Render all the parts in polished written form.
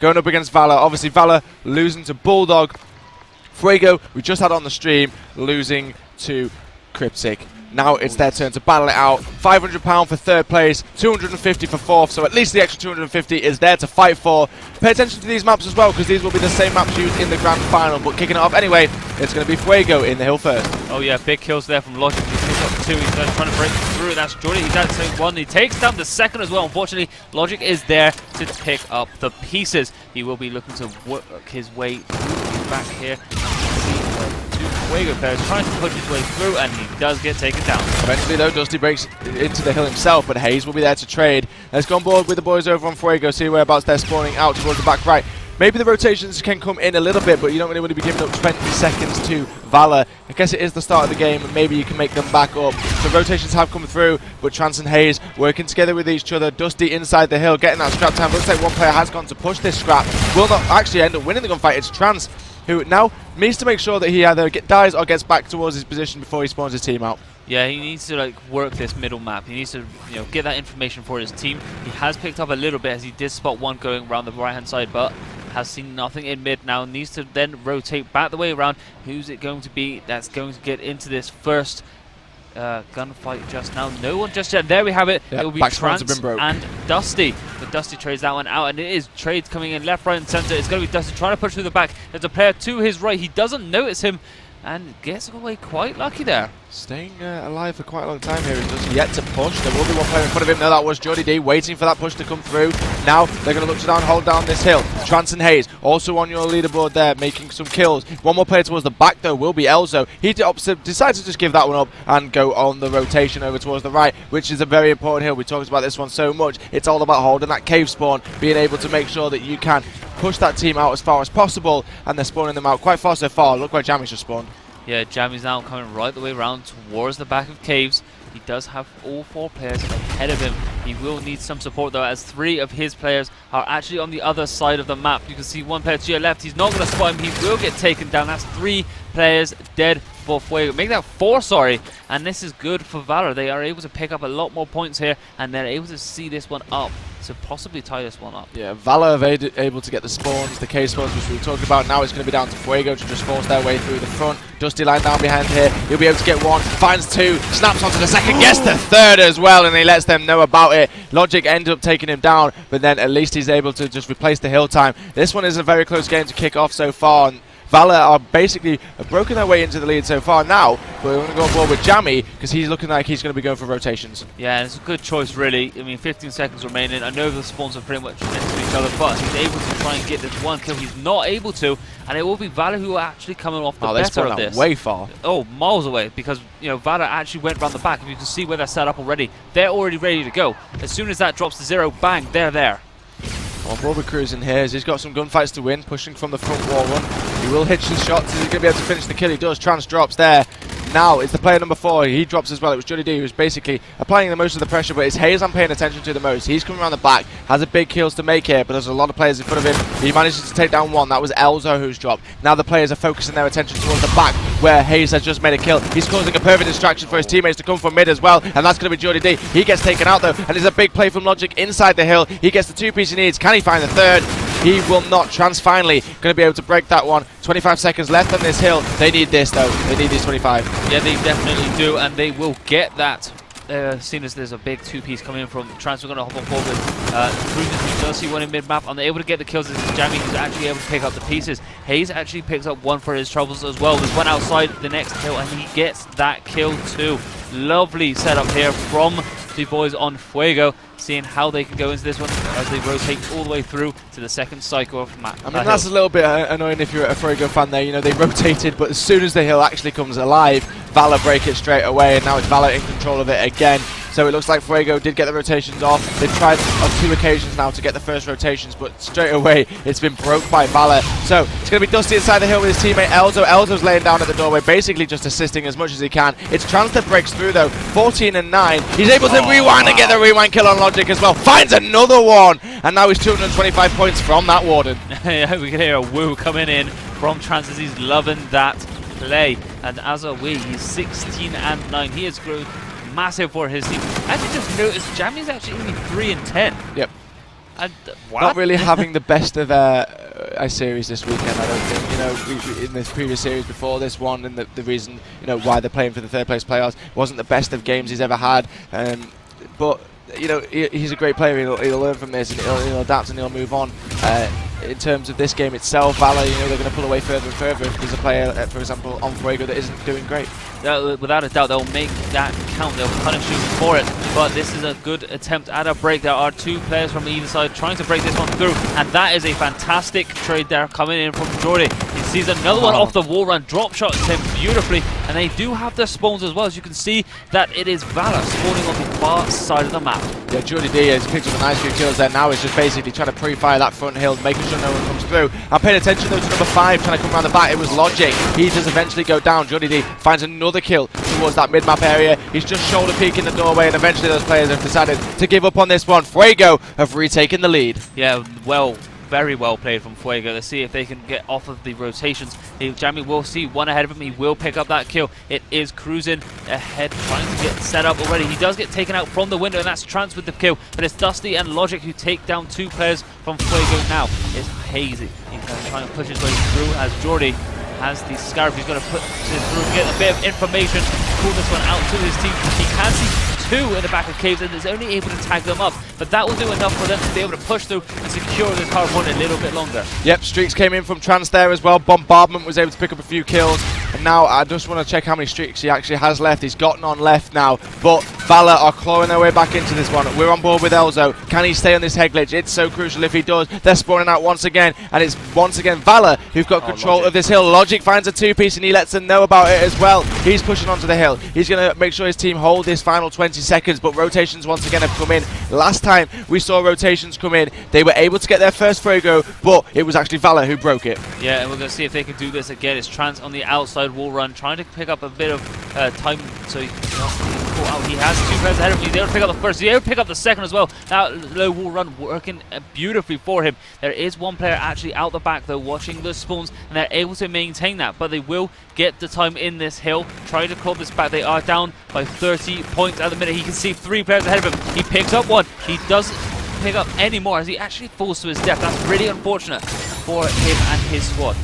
going up against Valour. Obviously, Valour losing to Bulldog. Fuego, we just had on the stream, losing to Cryptic. Now it's their turn to battle it out. £500 for third place, 250 for fourth, so at least the extra 250 is there to fight for. Pay attention to these maps as well, because these will be the same maps used in the grand final. But kicking it off anyway, it's going to be Fuego in the hill first. Oh yeah, big kills there from Logic. He picks up 2, he's trying to break through. That's Jordy, he's at take 1, he takes down the second as well. Unfortunately, Logic is there to pick up the pieces. He will be looking to work his way back here. Fuego players trying to push his way through, and he does get taken down. Eventually, though, Dusty breaks into the hill himself, but Hayes will be there to trade. Let's go on board with the boys over on Fuego, see whereabouts they're spawning out towards the back right. Maybe the rotations can come in a little bit, but you don't really want to be giving up 20 seconds to Valour. I guess it is the start of the game, and maybe you can make them back up. So rotations have come through, but Trance and Hayes working together with each other. Dusty inside the hill, getting that scrap time. Looks like one player has gone to push this scrap. Will not actually end up winning the gunfight. It's Trance, who now needs to make sure that he either dies or gets back towards his position before he spawns his team out. Yeah, he needs to work this middle map. He needs to get that information for his team. He has picked up a little bit as he did spot one going around the right hand side, but has seen nothing in mid now. Needs to then rotate back the way around. Who's it going to be that's going to get into this first gunfight just now? No one just yet. There we have it. Yep, it will be Trance and Dusty. But Dusty trades that one out, and it is trades coming in left, right, and center. It's going to be Dusty trying to push through the back. There's a player to his right. He doesn't notice him and gets away quite lucky there. Staying alive for quite a long time here. He does yet to push. There will be one player in front of him. No, that was Jordy D waiting for that push to come through. Now they're going to look to hold down this hill. Trance and Hayes also on your leaderboard there, making some kills. One more player towards the back though will be Elzo. He decides to just give that one up and go on the rotation over towards the right, which is a very important hill. We talked about this one so much. It's all about holding that cave spawn, being able to make sure that you can push that team out as far as possible, and they're spawning them out quite far so far. Look where Jammy's just spawned. Yeah, Jammy's now coming right the way around towards the back of caves. He does have all 4 players ahead of him. He will need some support though, as 3 of his players are actually on the other side of the map. You can see one player to your left. He's not going to spot him. He will get taken down. That's 3 players dead for Fuego. Make that 4, sorry. And this is good for Valour. They are able to pick up a lot more points here, and they're able to see this one up to possibly tie this one up. Yeah, Valour are able to get the spawns, the cave spawns, which we were talking about. Now it's going to be down to Fuego to just force their way through the front. Dusty line down behind here. He'll be able to get 1, finds 2, snaps onto the second, gets the third as well, and he lets them know about it. Logic ended up taking him down, but then at least he's able to just replace the hill time. This one is a very close game to kick off so far, and Valour are basically broken their way into the lead so far. Now we're going to go on board with Jammy, because he's looking like he's going to be going for rotations. Yeah, it's a good choice really. I mean, 15 seconds remaining. I know the spawns are pretty much next to each other, but he's able to try and get this one kill. He's not able to, and it will be Valour who are actually coming off the better of this. Way far. Oh, miles away, because Valour actually went around the back. If you can see where they're set up already, they're already ready to go. As soon as that drops to 0, bang, they're there. On board with cruising here, as he's got some gunfights to win, pushing from the front wall run. He will hitch his shots. Is he going to be able to finish the kill? He does. Trance drops there. Now it's the player number 4. He drops as well. It was Jordy D who's basically applying the most of the pressure, but it's Hayes I'm paying attention to the most. He's coming around the back, has a big kills to make here, but there's a lot of players in front of him. He manages to take down 1. That was Elzo who's dropped. Now the players are focusing their attention towards the back, where Hayes has just made a kill. He's causing a perfect distraction for his teammates to come from mid as well, and that's going to be Jordy D. He gets taken out though, and it's a big play from Logic inside the hill. He gets the 2-piece he needs. Can he find the third? He will not. Trance finally going to be able to break that one. 25 seconds left on this hill. They need this though. They need these 25. Yeah, they definitely do, and they will get that. Seeing as there's a big 2-piece coming in from Trance, we're going to hop on forward with Cruisers. We does see one in mid-map, and they're able to get the kills. This is Jammy who's actually able to pick up the pieces. Hayes actually picks up 1 for his troubles as well. There's one outside the next kill, and he gets that kill too. Lovely setup here from the boys on Fuego, seeing how they can go into this one as they rotate all the way through to the second cycle of map. I mean, that's a little bit annoying if you're a Fuego fan there. They rotated, but as soon as the hill actually comes alive, Valour break it straight away, and now it's Valour in control of it again. So it looks like Fuego did get the rotations off. They've tried on 2 occasions now to get the first rotations, but straight away it's been broke by Valour. So it's going to be Dusty inside the hill with his teammate Elzo. Elzo's laying down at the doorway, basically just assisting as much as he can. It's Trance that breaks through though, 14 and 9. He's able to rewind and get the rewind kill on Logic as well. Finds another one, and now he's 225 points from that Warden. Yeah, we can hear a woo coming in from Trance as he's loving that play. And as are we, he's 16 and 9. He has grown massive for his team. I actually just noticed Jammy's actually only 3 and 10. Yep. Not really having the best of a series this weekend, I don't think. You know, in this previous series before this one, and the reason, you know, why they're playing for the third place playoffs wasn't the best of games he's ever had. But you know, he's a great player. He'll learn from this, and he'll adapt, and he'll move on. In terms of this game itself, Valour, you know, they're going to pull away further and further if there's a player, for example, on Fuego that isn't doing great. Without a doubt, they'll make that count. They'll punish you for it. But this is a good attempt at a break. There are two players from either side trying to break this one through, and that is a fantastic trade there coming in from Jordy. He sees another one off the wall run, drop shots him beautifully, and they do have their spawns as well. As you can see, that it is Valour spawning on the far side of the map. Yeah, Jordy D has picked up a nice few kills there. Now he's just basically trying to pre-fire that front hill, making sure no one comes through. I'm paying attention though to number 5 trying to come around the back. It was Logic. He does eventually go down. Jordy D finds another kill towards that mid-map area. He's just shoulder peeking the doorway, and eventually those players have decided to give up on this one. Fuego have retaken the lead. Yeah, very well played from Fuego. Let's see if they can get off of the rotations. Jamie will see one ahead of him. He will pick up that kill. It is cruising ahead, trying to get set up already. He does get taken out from the window, and that's Trance with the kill. But it's Dusty and Logic who take down 2 players from Fuego now. It's Hazy. He's going to try and push his way through as Jordy has the Scarab. He's going to put this through, get a bit of information, pull this one out to his team. He can see 2 in the back of caves, and is only able to tag them up, but that will do enough for them to be able to push through and secure this hard one a little bit longer. Yep, streaks came in from Trance there as well. Bombardment was able to pick up a few kills, and now I just want to check how many streaks he actually has left. He's got none left now, but Valour are clawing their way back into this one. We're on board with Elzo. Can he stay on this head glitch? It's so crucial if he does. They're spawning out once again, and it's once again Valour who've got control of this hill. Logic finds a 2-piece, and he lets them know about it as well. He's pushing onto the hill. He's going to make sure his team hold this final 20 seconds, but rotations once again have come in. Last time we saw rotations come in, they were able to get their first Fuego, but it was actually Valour who broke it. Yeah, and we're going to see if they can do this again. It's Trance on the outside wall run, trying to pick up a bit of time, so he has 2 players ahead of him. He's able to pick up the first, he's able to pick up the second as well. That low wall run working beautifully for him. There is one player actually out the back though, watching the spawns, and they're able to maintain that, but they will get the time in this hill, try to claw this back. They are down by 30 points at the minute. He can see 3 players ahead of him. He picks up one. He doesn't pick up any more as he actually falls to his death. That's really unfortunate for him and his squad.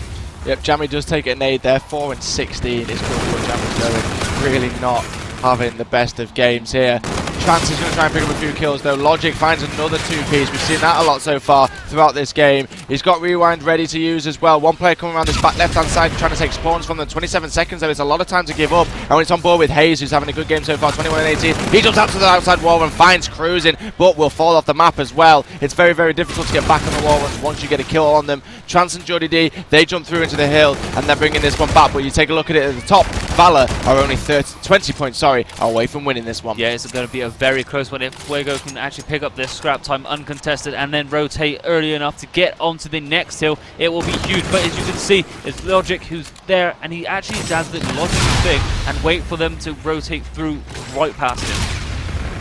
Yep, Jammy does take a nade there. 4 and 16 is good for Jammy's going. Really not having the best of games here. Trance is going to try and pick up a few kills though. Logic finds another 2-piece. We've seen that a lot so far throughout this game. He's got Rewind ready to use as well. One player coming around this back left-hand side trying to take spawns from them. 27 seconds though, it's a lot of time to give up. And when it's on board with Hayes, who's having a good game so far, 21 and 18. He jumps out to the outside wall and finds Cruising, but will fall off the map as well. It's very, very difficult to get back on the wall once you get a kill on them. Trance and Jordy D, they jump through into the hill, and they're bringing this one back. But you take a look at it at the top, Valour are only 20 points, away from winning this one. Yeah, it's going to be a very close one. If Fuego can actually pick up this scrap time uncontested and then rotate early enough to get onto the next hill, it will be huge. But as you can see, it's Logic who's there, and he actually does the logical thing and wait for them to rotate through right past him.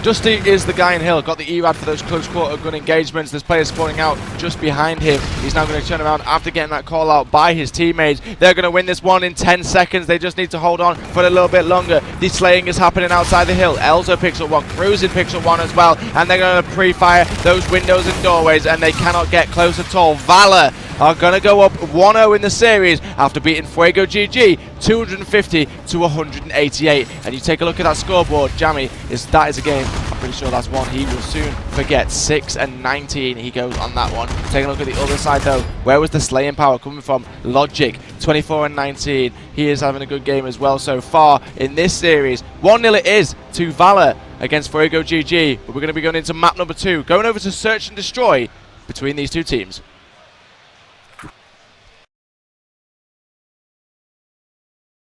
Dusty is the guy in hill, got the ERAD for those close quarter gun engagements. There's players spawning out just behind him. He's now going to turn around after getting that call out by his teammates. They're going to win this one in 10 seconds. They just need to hold on for a little bit longer. The slaying is happening outside the hill. Elzo picks up one, Cruising picks up one as well, and they're going to pre-fire those windows and doorways, and they cannot get close at all. Valour are going to go up 1-0 in the series after beating FuegoGG 250 to 188. And you take a look at that scoreboard, Jammy, that is a game I'm pretty sure that's one he will soon forget. 6 and 19 he goes on that one. Taking a look at the other side though, where was the slaying power coming from? Logic, 24 and 19. He is having a good game as well so far in this series. 1-0 it is to Valour against FuegoGG, but we're going to be going into map number 2, going over to search and destroy between these two teams.